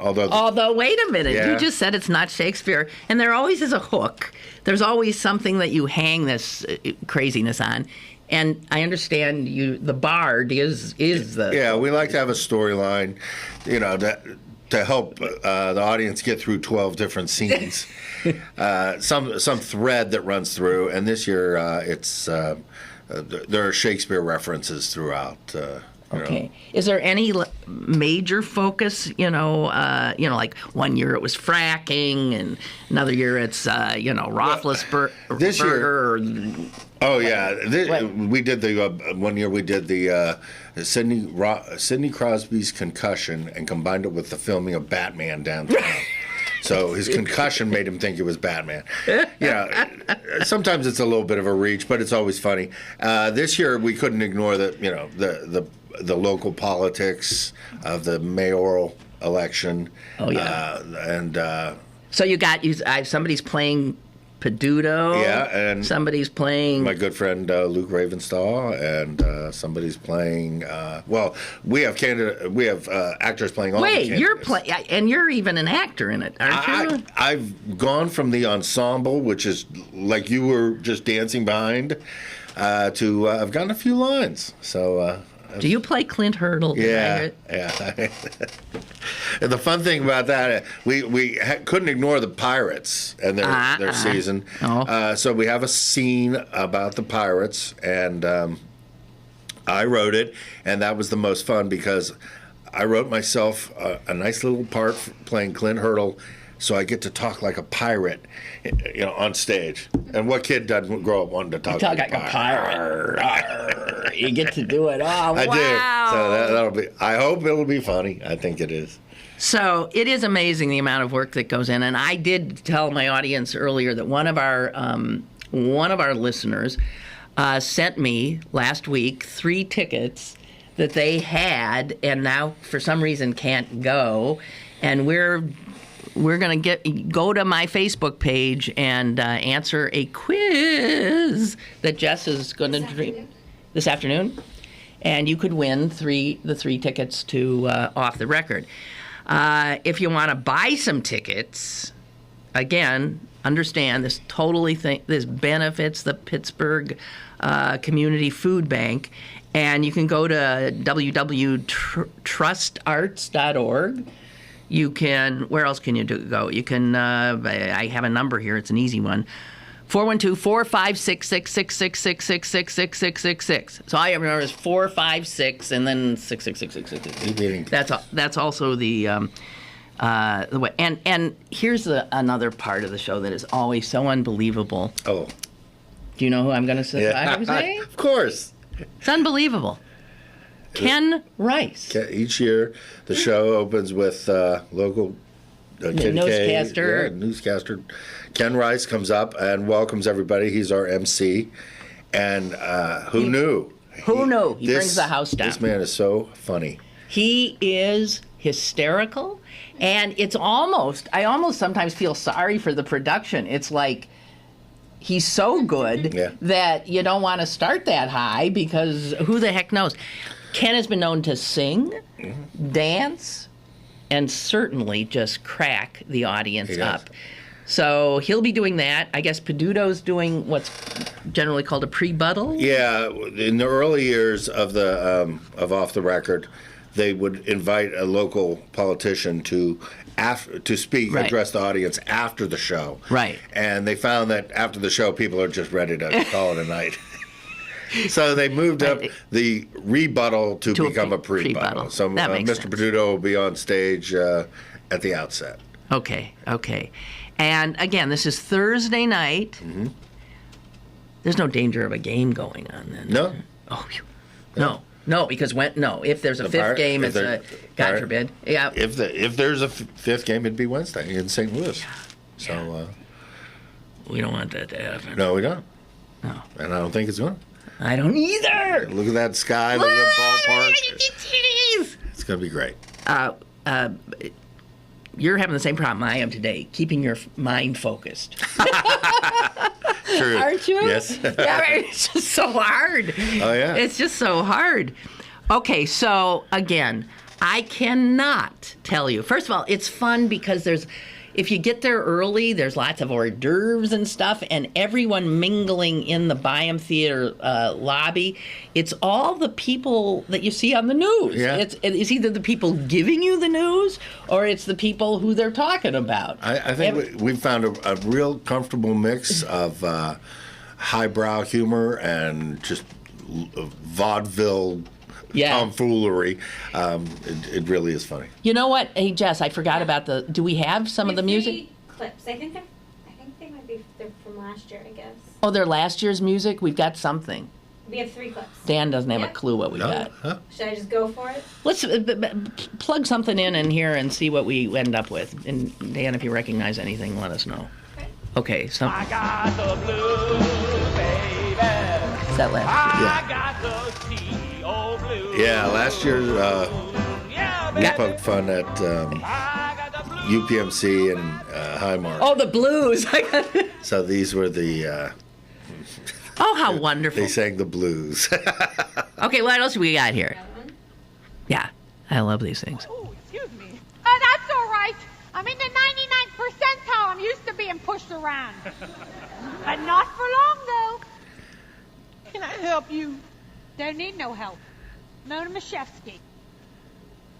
Although, wait a minute. Yeah. You just said it's not Shakespeare. And there always is a hook. There's always something that you hang this craziness on. And I understand the bard is the... Yeah, we like to have a storyline, to help the audience get through 12 different scenes. Some thread that runs through, and this year there are Shakespeare references throughout. Okay. Is there any major focus? Like one year it was fracking, and another year it's Roethlisberger. This year. Oh yeah, we did the one year we did the Sidney Crosby's concussion and combined it with the filming of Batman downtown. So his concussion made him think it was Batman. Sometimes it's a little bit of a reach, but it's always funny. This year we couldn't ignore the local politics of the mayoral election. Oh yeah, and so you got somebody's playing Peduto. Yeah, and somebody's playing my good friend Luke Ravenstahl, and somebody's playing. We have actors playing all. Wait, you're playing, and you're even an actor in it, aren't you? I've gone from the ensemble, which is like you were just dancing behind, to I've gotten a few lines. So. Do you play Clint Hurdle? Yeah. And the fun thing about that, we couldn't ignore the Pirates and their season. So we have a scene about the Pirates, and I wrote it, and that was the most fun because I wrote myself a nice little part playing Clint Hurdle, so I get to talk like a pirate, on stage. And what kid doesn't grow up wanting to talk like a pirate? You get to do it. Oh, I wow. do. So that'll be. I hope it'll be funny. I think it is. So it is amazing the amount of work that goes in. And I did tell my audience earlier that one of our listeners sent me last week 3 tickets that they had and now for some reason can't go. And we're going to go to my Facebook page and answer a quiz that Jess is going to do this afternoon. And you could win the 3 tickets to Off the Record. If you want to buy some tickets, again, understand this this benefits the Pittsburgh Community Food Bank. And you can go to www.trustarts.org. You can, where else can you go? You can, I have a number here, it's an easy one, 412-456-6666666666. So all I remember is 456 and then 6666666. That's also the way. And here's another part of the show that is always so unbelievable. Oh. Do you know who I'm going to say? Yeah. Of course. It's unbelievable. Ken Rice. Each year, the show opens with local newscaster. Ken Rice comes up and welcomes everybody. He's our MC. And who knew? Who knew? He brings the house down. This man is so funny. He is hysterical. And it's I almost sometimes feel sorry for the production. It's like, he's so good that you don't want to start that high because who the heck knows? Ken has been known to sing, dance, and certainly just crack the audience up. So he'll be doing that. I guess Peduto's doing what's generally called a pre-buttal. Yeah, in the early years of Off the Record, they would invite a local politician to speak, address the audience after the show. Right. And they found that after the show, people are just ready to call it a night. So they moved up the rebuttal to become a pre-buttal. So Mr. Peduto will be on stage at the outset. Okay. And again, this is Thursday night. Mm-hmm. There's no danger of a game going on then. No. Oh, no, because if there's a fifth game, it's God forbid. Yeah. If there's a fifth game, it'd be Wednesday in St. Louis. Yeah. So we don't want that to happen. No, we don't. No. And I don't think it's going to. I don't either. Look at that sky. Look at that ballpark. It's going to be great. You're having the same problem I am today, keeping your mind focused. True. Aren't you? Yes. Yeah, it's just so hard. Oh, yeah. It's just so hard. Okay, so again, I cannot tell you. First of all, it's fun because if you get there early, there's lots of hors d'oeuvres and stuff, and everyone mingling in the Byam Theater lobby. It's all the people that you see on the news. Yeah. It's either the people giving you the news or it's the people who they're talking about. I think we've found a real comfortable mix of highbrow humor and just vaudeville tomfoolery. It really is funny. You know what? Hey, Jess, I forgot about do we have some of the music? Clips. I think they might be from last year, I guess. Oh, they're last year's music? We've got something. We have 3 clips. Dan doesn't have a clue what we got. Huh? Should I just go for it? Let's plug something in here and see what we end up with. And Dan, if you recognize anything, let us know. Okay. So. I got the blues, baby. Is that last year? Yeah. I got the Yeah, last year we poked fun at UPMC and Highmark. Oh, the blues! So these were the. Oh, how wonderful! They sang the blues. Okay, what else we got here? Yeah, I love these things. Oh, excuse me. Oh, that's all right. I'm in the 99th percentile. I'm used to being pushed around, but not for long though. Can I help you? Don't need no help. Mona Mashevsky.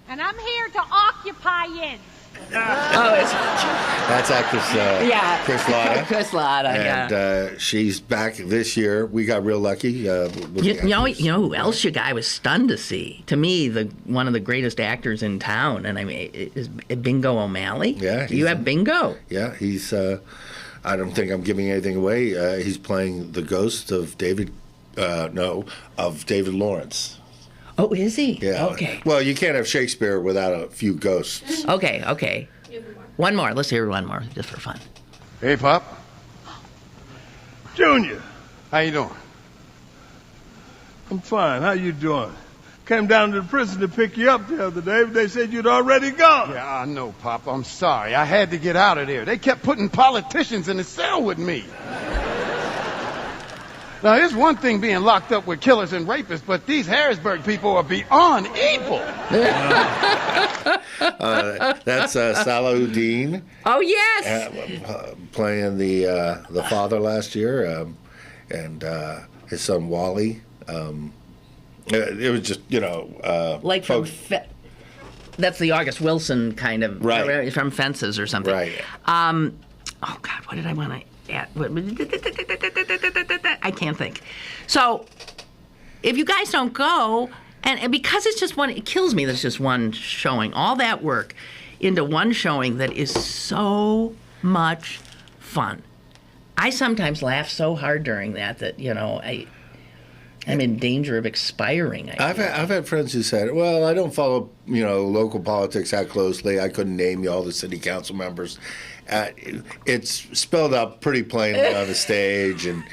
And I'm here to occupy in. That's actress Chris Latta. Chris Latta, and she's back this year. We got real lucky. You know who else you got? I was stunned to see. To me, one of the greatest actors in town, and I mean, is Bingo O'Malley. Yeah, do you have Bingo? Yeah, he's. I don't think I'm giving anything away. He's playing the ghost of David Lawrence. Oh, is he? Yeah. Okay. Well, you can't have Shakespeare without a few ghosts. Okay. One more. Let's hear one more, just for fun. Hey, Pop. Junior, how you doing? I'm fine. How you doing? Came down to the prison to pick you up the other day, but they said you'd already gone. Yeah, I know, Pop. I'm sorry. I had to get out of there. They kept putting politicians in the cell with me. Now, it's one thing being locked up with killers and rapists, but these Harrisburg people are beyond evil. That's Salahuddin. Oh, yes. Playing the father last year, and his son Wally. It was just, like from that's the August Wilson kind of, right, from Fences or something. Right. Oh God, what did I want to add? I can't think. So, if you guys don't go, and because it's just one, it kills me that it's just one showing. All that work into one showing that is so much fun. I sometimes laugh so hard during that I'm in danger of expiring. I've had friends who said, well, I don't follow, local politics that closely. I couldn't name you all the city council members. It's spelled out pretty plainly on the stage, and,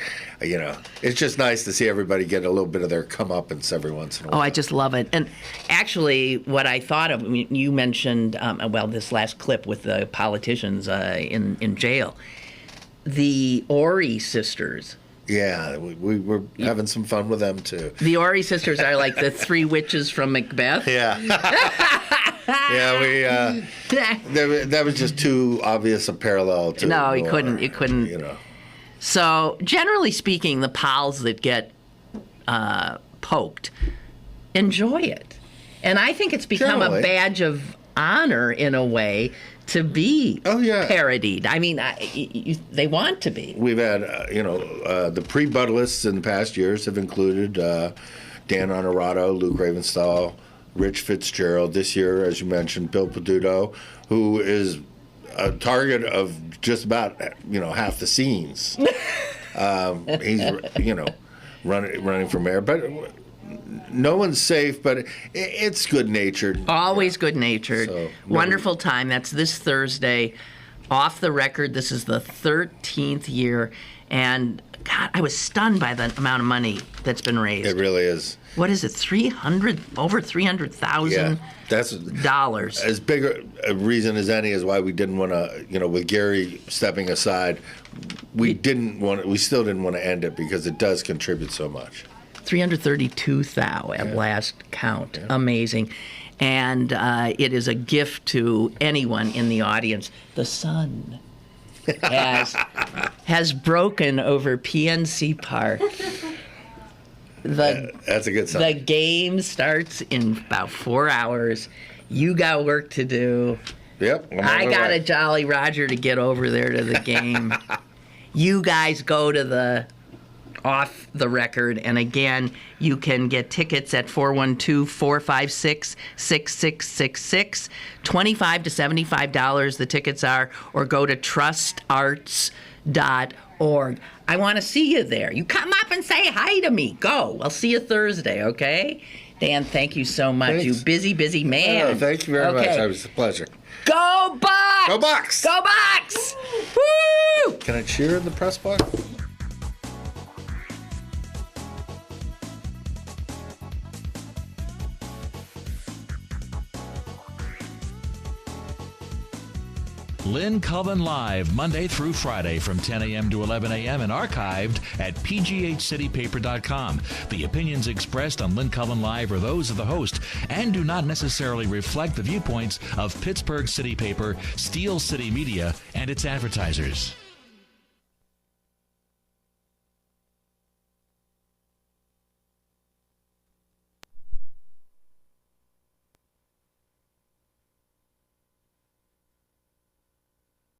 it's just nice to see everybody get a little bit of their comeuppance every once in a while. Oh, I just love it. And actually, what I thought of, you mentioned, this last clip with the politicians in jail, the Ori sisters. Yeah, we were having some fun with them, too. The Ori sisters are like the three witches from Macbeth. Yeah. Yeah, that was just too obvious a parallel to... No, you couldn't. So, generally speaking, the pals that get poked enjoy it. And I think it's become a badge of honor, in a way, to be parodied. I mean, they want to be. We've had, the pre-Buttalists in the past years have included Dan Honorato, Luke Ravenstahl, Rich Fitzgerald. This year, as you mentioned, Bill Peduto, who is a target of just about, half the scenes. He's, running for mayor. But no one's safe, but it's good-natured. Always good-natured. So, wonderful time. That's this Thursday. Off the record, this is the 13th year. And, God, I was stunned by the amount of money that's been raised. It really is. What is it, over $300,000? Yeah, that's dollars. As big a reason as any is why we didn't want to, with Gary stepping aside, we still didn't want to end it because it does contribute so much. 332,000 at last count. Yeah. Amazing. And it is a gift to anyone in the audience. The sun has broken over PNC Park. That's a good sign. The game starts in about 4 hours. You got work to do. Yep. I got a Jolly Roger to get over there to the game. You guys go to the Off the Record, and again, you can get tickets at 412-456-6666. $25 to $75 the tickets are, or go to trustarts.org. I want to see you there. You come up and say hi to me. Go. I'll see you Thursday, okay? Dan, thank you so much. Thanks. You busy man. Oh, thank you very much. It was a pleasure. Go Bucks! Go Bucks! Go Bucks! Woo! Can I cheer in the press box? Lynn Cullen Live, Monday through Friday from 10 a.m. to 11 a.m. and archived at pghcitypaper.com. The opinions expressed on Lynn Cullen Live are those of the host and do not necessarily reflect the viewpoints of Pittsburgh City Paper, Steel City Media, and its advertisers.